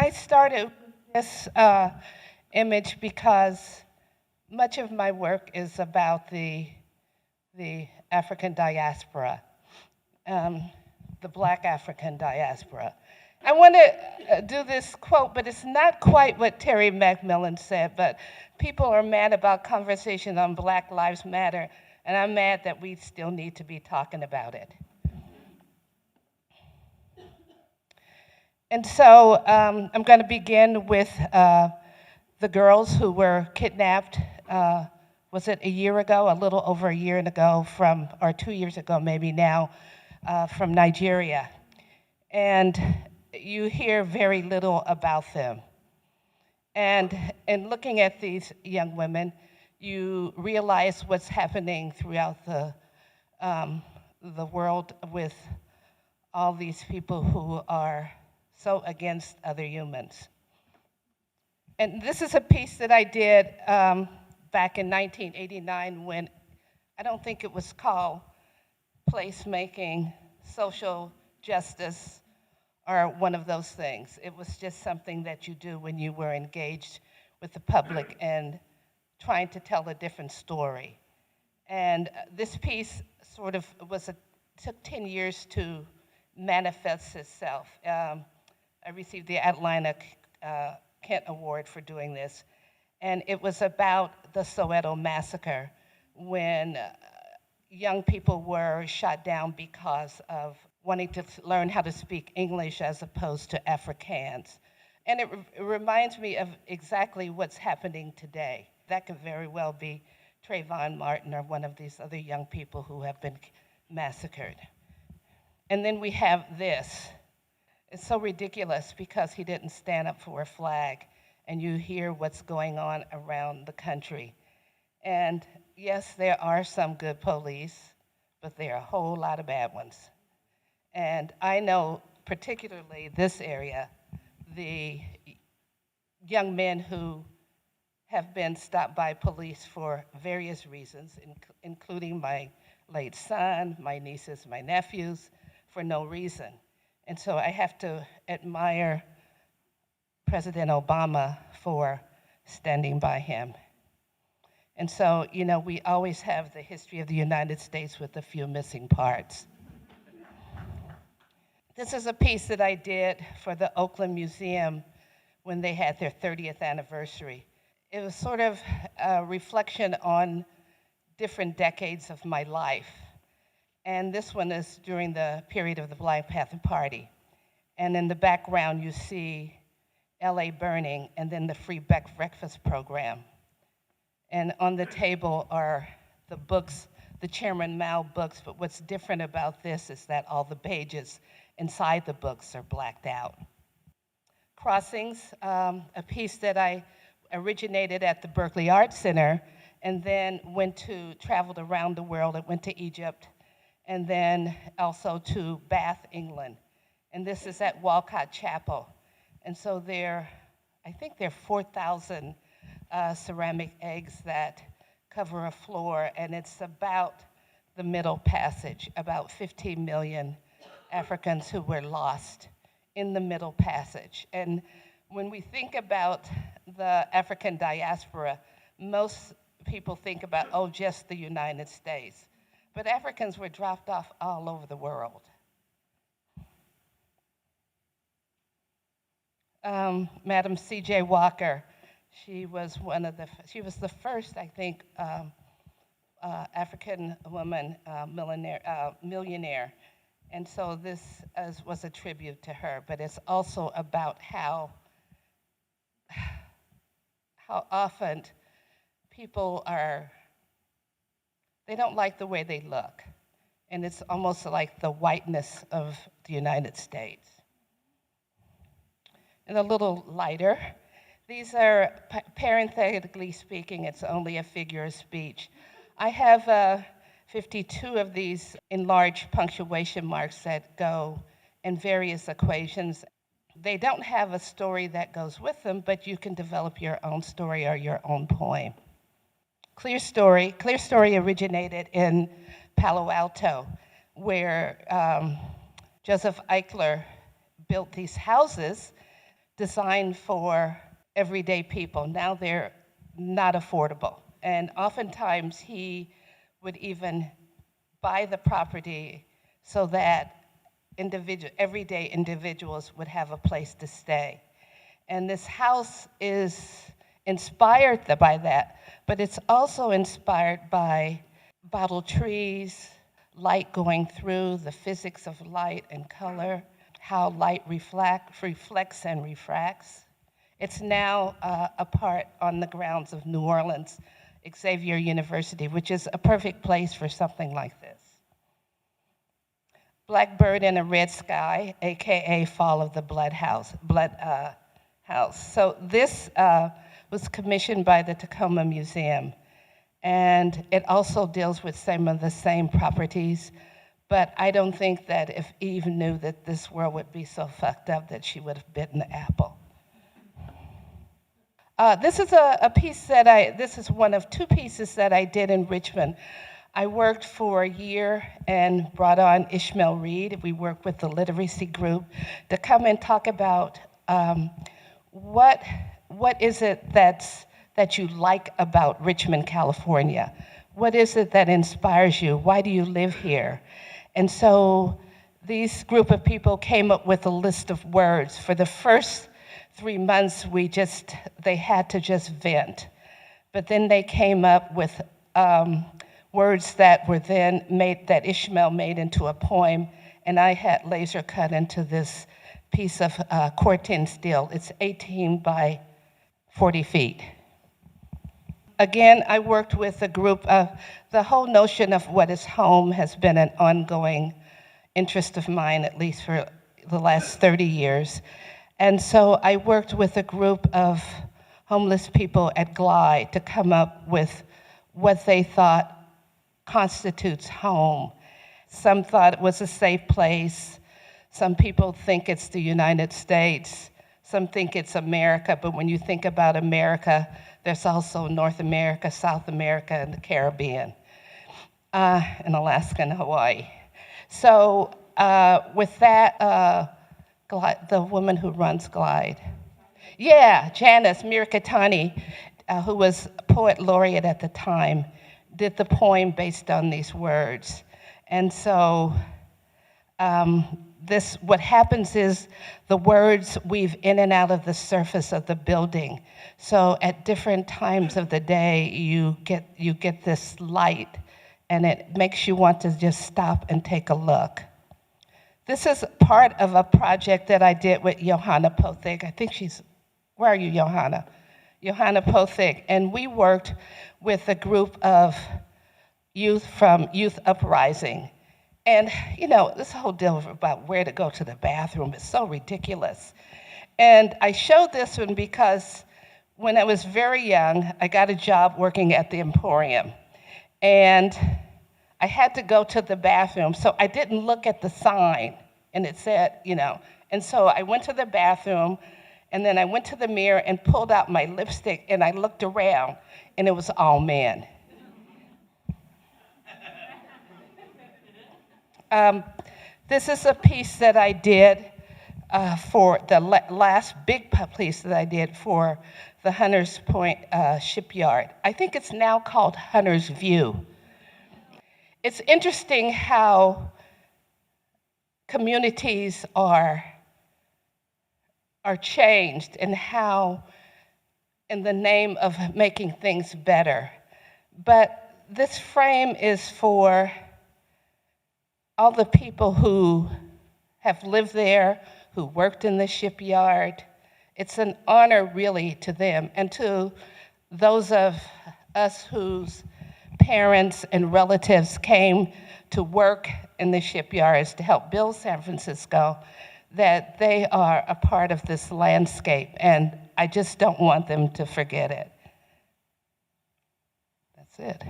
I started this image because much of my work is about the African diaspora, um, the Black African diaspora. I want to do this quote, but it's not quite what Terry McMillan said, but people are mad about conversation on Black Lives Matter, and I'm mad that we still need to be talking about it. And so I'm going to begin with the girls who were kidnapped, was it a year ago, a little over a year ago or 2 years ago maybe now, from Nigeria. And you hear very little about them. And in looking at these young women, you realize what's happening throughout the world with all these people who are so against other humans. And this is a piece that I did back in 1989 when I don't think it was called placemaking, social justice, or one of those things. It was just something that you do when you were engaged with the public and trying to tell a different story. And this piece sort of took 10 years to manifest itself. I received the Atlanta Kent Award for doing this. And it was about the Soweto massacre when young people were shot down because of wanting to learn how to speak English as opposed to Afrikaans. And it reminds me of exactly what's happening today. That could very well be Trayvon Martin or one of these other young people who have been massacred. And then we have this. It's so ridiculous because he didn't stand up for a flag, and you hear what's going on around the country. And yes, there are some good police, but there are a whole lot of bad ones. And I know, particularly this area, the young men who have been stopped by police for various reasons, including my late son, my nieces, my nephews, for no reason. And so I have to admire President Obama for standing by him. And so, we always have the history of the United States with a few missing parts. This is a piece that I did for the Oakland Museum when they had their 30th anniversary. It was sort of a reflection on different decades of my life. And this one is during the period of the Black Panther Party. And in the background, you see LA burning and then the free breakfast program. And on the table are the books, the Chairman Mao books, but what's different about this is that all the pages inside the books are blacked out. Crossings, a piece that I originated at the Berkeley Arts Center and then traveled around the world. I went to Egypt and then also to Bath, England. And this is at Walcott Chapel. And so I think there are 4,000 ceramic eggs that cover a floor, and it's about the Middle Passage, about 15 million Africans who were lost in the Middle Passage. And when we think about the African diaspora, most people think about, just the United States. But Africans were dropped off all over the world. Madam C.J. Walker, she was the first, I think, African woman millionaire. And so this was a tribute to her, but it's also about how often people they don't like the way they look. And it's almost like the whiteness of the United States. And a little lighter, these are, parenthetically speaking, it's only a figure of speech. I have 52 of these enlarged punctuation marks that go in various equations. They don't have a story that goes with them, but you can develop your own story or your own poem. Clear Story originated in Palo Alto, where Joseph Eichler built these houses designed for everyday people. Now they're not affordable. And oftentimes he would even buy the property so that everyday individuals would have a place to stay. And this house is inspired by that, but it's also inspired by bottle trees, light going through, the physics of light and color, how light reflects and refracts. It's now a part on the grounds of New Orleans Xavier University, which is a perfect place for something like this. Blackbird in a Red Sky, AKA Fall of the Blood House. So this was commissioned by the Tacoma Museum, and it also deals with some of the same properties, but I don't think that if Eve knew that this world would be so fucked up that she would have bitten the apple. This is a piece this is one of two pieces that I did in Richmond. I worked for a year and brought on Ishmael Reed. We worked with the literacy group to come and talk about what is it that you like about Richmond, California? What is it that inspires you? Why do you live here? And so these group of people came up with a list of words. For the first 3 months, they had to just vent. But then they came up with words that were then that Ishmael made into a poem, and I had laser cut into this piece of corten steel. It's 18 by 40 feet. Again, I worked with a group of, the whole notion of what is home has been an ongoing interest of mine, at least for the last 30 years. And so I worked with a group of homeless people at Glide to come up with what they thought constitutes home. Some thought it was a safe place. Some people think it's the United States. Some think it's America, but when you think about America, there's also North America, South America, and the Caribbean, and Alaska and Hawaii. So with that, the woman who runs Glide. Yeah, Janice Mirkatani, who was poet laureate at the time, did the poem based on these words. And so what happens is the words weave in and out of the surface of the building. So at different times of the day, you get this light, and it makes you want to just stop and take a look. This is part of a project that I did with Johanna Pothig. I think where are you, Johanna? Johanna Pothig, and we worked with a group of youth from Youth Uprising. And, this whole deal about where to go to the bathroom is so ridiculous. And I showed this one because when I was very young, I got a job working at the Emporium. And I had to go to the bathroom, so I didn't look at the sign. And it said, And so I went to the bathroom, and then I went to the mirror and pulled out my lipstick, and I looked around, and it was all men. This is a piece that I did for the last big piece that I did for the Hunters Point shipyard. I think it's now called Hunter's View. It's interesting how communities are changed, and how in the name of making things better. But this frame is for all the people who have lived there, who worked in the shipyard. It's an honor really to them, and to those of us whose parents and relatives came to work in the shipyards to help build San Francisco, that they are a part of this landscape, and I just don't want them to forget it. That's it.